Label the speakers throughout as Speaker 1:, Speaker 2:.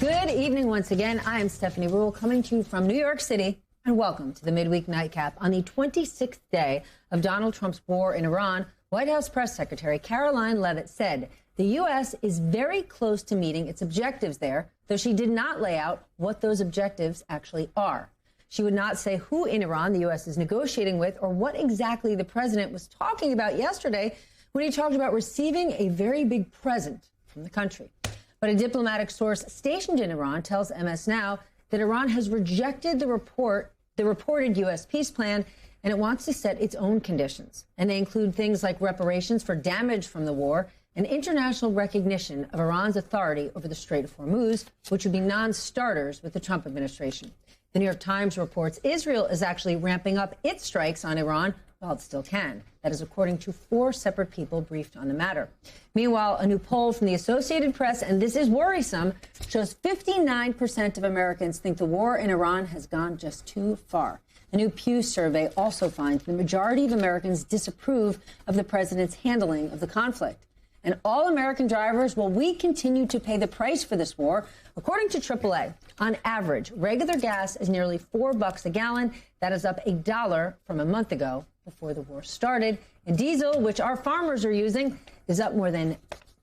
Speaker 1: Good evening once again. I am Stephanie Ruhle coming to you from New York City, and welcome to the Midweek Nightcap. On the 26th day of Donald Trump's war in Iran, White House Press Secretary Karoline Leavitt said the U.S. is very close to meeting its objectives there, though she did not lay out what those objectives actually are. She would not say who in Iran the U.S. is negotiating with or what exactly the president was talking about yesterday when he talked about receiving a very big present from the country. But a diplomatic source stationed in Iran tells MS Now that Iran has rejected the reported U.S. peace plan, and it wants to set its own conditions. And they include things like reparations for damage from the war and international recognition of Iran's authority over the Strait of Hormuz, which would be non-starters with the Trump administration. The New York Times reports Israel is actually ramping up its strikes on Iran while it still can. That is according to 4 separate people briefed on the matter. Meanwhile, a new poll from the Associated Press, and this is worrisome, shows 59% of Americans think the war in Iran has gone just too far. A new Pew survey also finds the majority of Americans disapprove of the president's handling of the conflict. And all American drivers, well, we continue to pay the price for this war. According to AAA, on average, regular gas is nearly $4 a gallon. That is up $1 from a month ago before the war started. And diesel, which our farmers are using, is up more than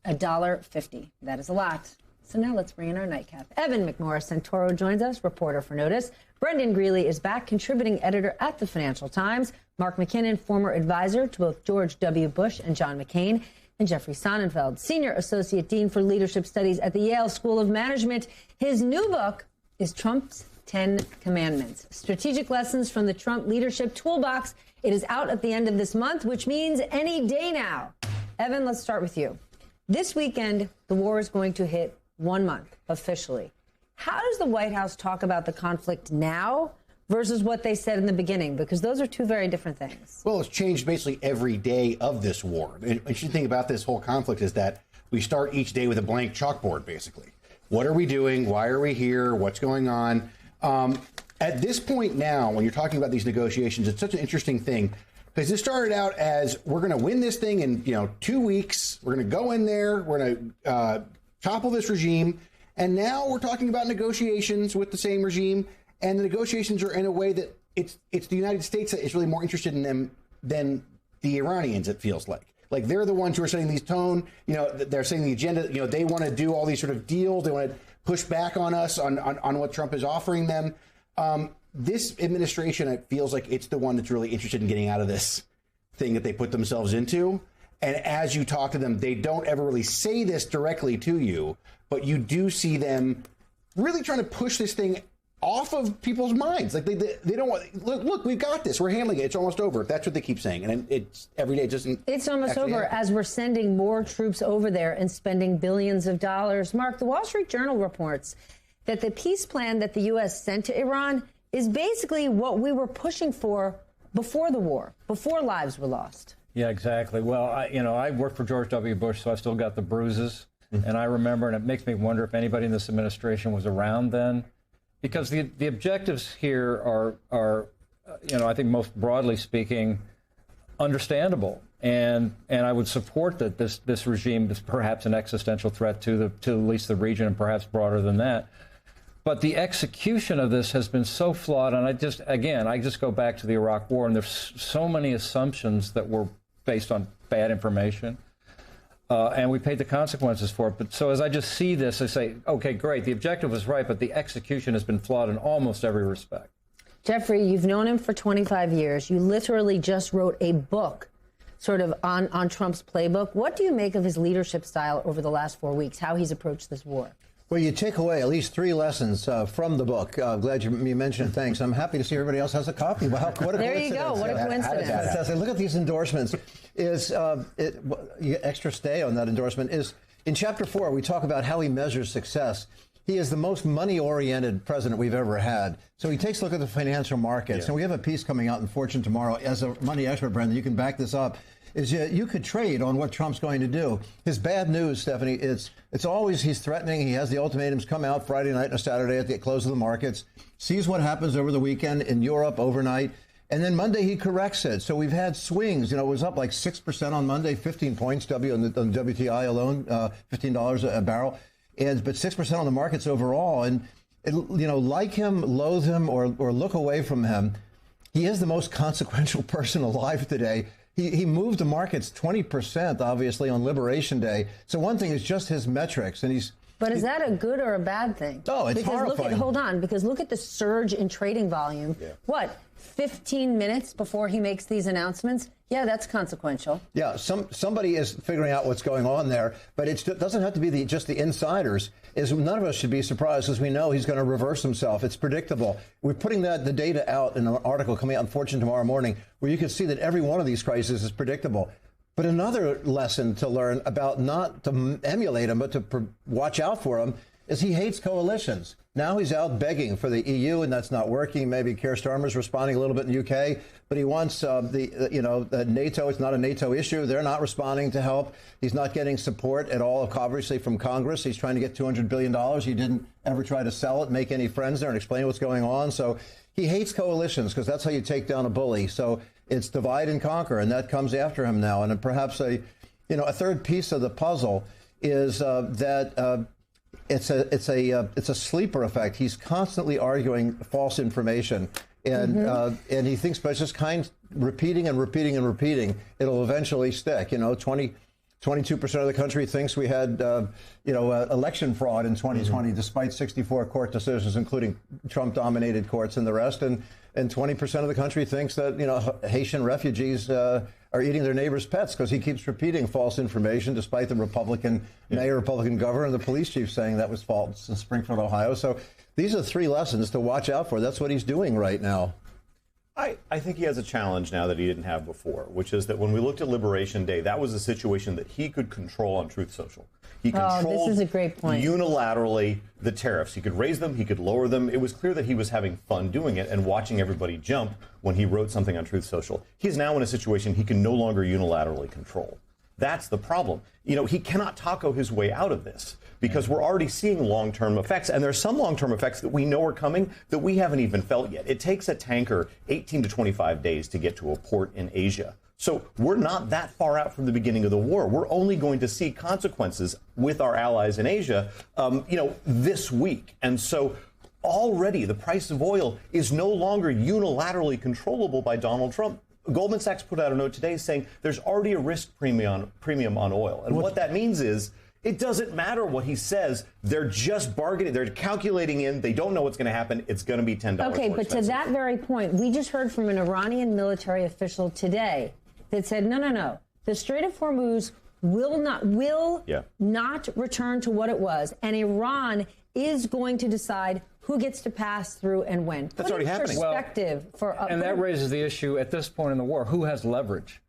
Speaker 1: $1.50. That is a lot. So now let's bring in our nightcap. Evan McMorris-Santoro joins us, reporter for Notice. Brendan Greeley is back, contributing editor at the Financial Times. Mark McKinnon, former advisor to both George W. Bush and John McCain. And Jeffrey Sonnenfeld, Senior Associate Dean for Leadership Studies at the Yale School of Management. His new book is Trump's 10 Commandments, Strategic Lessons from the Trump Leadership Toolbox. It is out at the end of this month, which means any day now. Evan, let's start with you. This weekend, the war is going to hit 1 month officially. How does the White House talk about the conflict now versus what they said in the beginning? Because those are two very different things.
Speaker 2: Well, it's changed basically every day of this war. The interesting thing about this whole conflict is that we start each day with a blank chalkboard, basically. What are we doing? Why are we here? What's going on? At this point now, when you're talking about these negotiations, it's such an interesting thing because this started out as we're going to win this thing in 2 weeks. We're going to go in there. We're going to topple this regime. And now we're talking about negotiations with the same regime. And the negotiations are in a way that it's the United States that is really more interested in them than the Iranians, it feels like. Like they're the ones who are setting these tone, they're setting the agenda, they want to do all these sort of deals. They want to push back on us on what Trump is offering them. This administration, it feels like it's the one that's really interested in getting out of this thing that they put themselves into. And as you talk to them, they don't ever really say this directly to you, but you do see them really trying to push this thing off of people's minds. Like they don't want, look, we've got this. We're handling it. It's almost over. That's what they keep saying. And it's every day. It's
Speaker 1: almost over as we're sending more troops over there and spending billions of dollars. Mark, the Wall Street Journal reports that the peace plan that the U.S. sent to Iran is basically what we were pushing for before the war, before lives were lost.
Speaker 3: Yeah, exactly. Well, I worked for George W. Bush, so I still got the bruises. And I remember, and it makes me wonder if anybody in this administration was around then. Because the objectives here are I think most broadly speaking, understandable, and I would support that this regime is perhaps an existential threat to at least the region and perhaps broader than that. But the execution of this has been so flawed, and I just go back to the Iraq War, and there's so many assumptions that were based on bad information. And we paid the consequences for it. But so as I just see this, I say, okay, great. The objective was right, but the execution has been flawed in almost every respect.
Speaker 1: Jeffrey, you've known him for 25 years. You literally just wrote a book sort of on Trump's playbook. What do you make of his leadership style over the last 4 weeks, how he's approached this war?
Speaker 4: Well, you take away at least 3 lessons from the book. Glad you mentioned. Thanks. I'm happy to see everybody else has a copy. Wow, what a
Speaker 1: there you go. What a coincidence.
Speaker 4: Look at these endorsements. Extra stay on that endorsement is in Chapter 4. We talk about how he measures success. He is the most money-oriented president we've ever had. So he takes a look at the financial markets. And we have a piece coming out in Fortune tomorrow. As a money expert, Brendan, you can back this up. You could trade on what Trump's going to do. His bad news, Stephanie, it's always he's threatening. He has the ultimatums come out Friday night and Saturday at the close of the markets, sees what happens over the weekend in Europe overnight, and then Monday he corrects it. So we've had swings. It was up like 6% on Monday, 15 points on the WTI alone, $15 a barrel. but 6% on the markets overall. And like him, loathe him, or look away from him, he is the most consequential person alive today. He moved the markets 20%, obviously, on Liberation Day. So one thing is just his metrics, and
Speaker 1: But is that a good or a bad thing?
Speaker 4: Oh, it's horrifying.
Speaker 1: Hold on, because look at the surge in trading volume. Yeah. What, 15 minutes before he makes these announcements? Yeah, that's consequential.
Speaker 4: Yeah, somebody is figuring out what's going on there, but it doesn't have to be just the insiders. None of us should be surprised, as we know he's going to reverse himself. It's predictable. We're putting the data out in an article coming out in Fortune tomorrow morning, where you can see that every one of these crises is predictable. But another lesson to learn about, not to emulate him, but to watch out for him, is he hates coalitions. Now he's out begging for the EU, and that's not working. Maybe Keir Starmer's responding a little bit in the UK, but he wants the NATO. It's not a NATO issue. They're not responding to help. He's not getting support at all, obviously, from Congress. He's trying to get $200 billion. He didn't ever try to sell it, make any friends there, and explain what's going on. So he hates coalitions, because that's how you take down a bully. So it's divide and conquer, and that comes after him now. And perhaps a third piece of the puzzle is that. It's a sleeper effect. He's constantly arguing false information, and he thinks by just repeating and repeating and repeating, it'll eventually stick. 22% of the country thinks we had election fraud in 2020, despite 64 court decisions, including Trump-dominated courts and the rest, and 20% of the country thinks that Haitian refugees are eating their neighbors' pets, because he keeps repeating false information, despite the Republican mayor, Republican governor, and the police chief saying that was false in Springfield, Ohio. So these are 3 lessons to watch out for. That's what he's doing right now.
Speaker 5: I think he has a challenge now that he didn't have before, which is that when we looked at Liberation Day, that was a situation that he could control on Truth Social. He controlled
Speaker 1: this is a great point.
Speaker 5: Unilaterally the tariffs. He could raise them, he could lower them. It was clear that he was having fun doing it and watching everybody jump when he wrote something on Truth Social. He's now in a situation he can no longer unilaterally control. That's the problem. He cannot taco his way out of this, because we're already seeing long-term effects, and there's some long-term effects that we know are coming that we haven't even felt yet. It takes a tanker 18 to 25 days to get to a port in Asia. So we're not that far out from the beginning of the war. We're only going to see consequences with our allies in Asia, this week. And so already the price of oil is no longer unilaterally controllable by Donald Trump. Goldman Sachs put out a note today saying there's already a risk premium on oil. And what that means is it doesn't matter what he says. They're just bargaining. They're calculating in. They don't know what's going to happen. It's going to be $10
Speaker 1: Okay,
Speaker 5: more
Speaker 1: but
Speaker 5: expensive.
Speaker 1: to that very point, we just heard from an Iranian military official today that said, no. The Strait of Hormuz will not return to what it was. And Iran is going to decide who gets to pass through and when.
Speaker 5: That's already happening.
Speaker 1: Perspective
Speaker 3: and that raises the issue at this point in the war: who has leverage?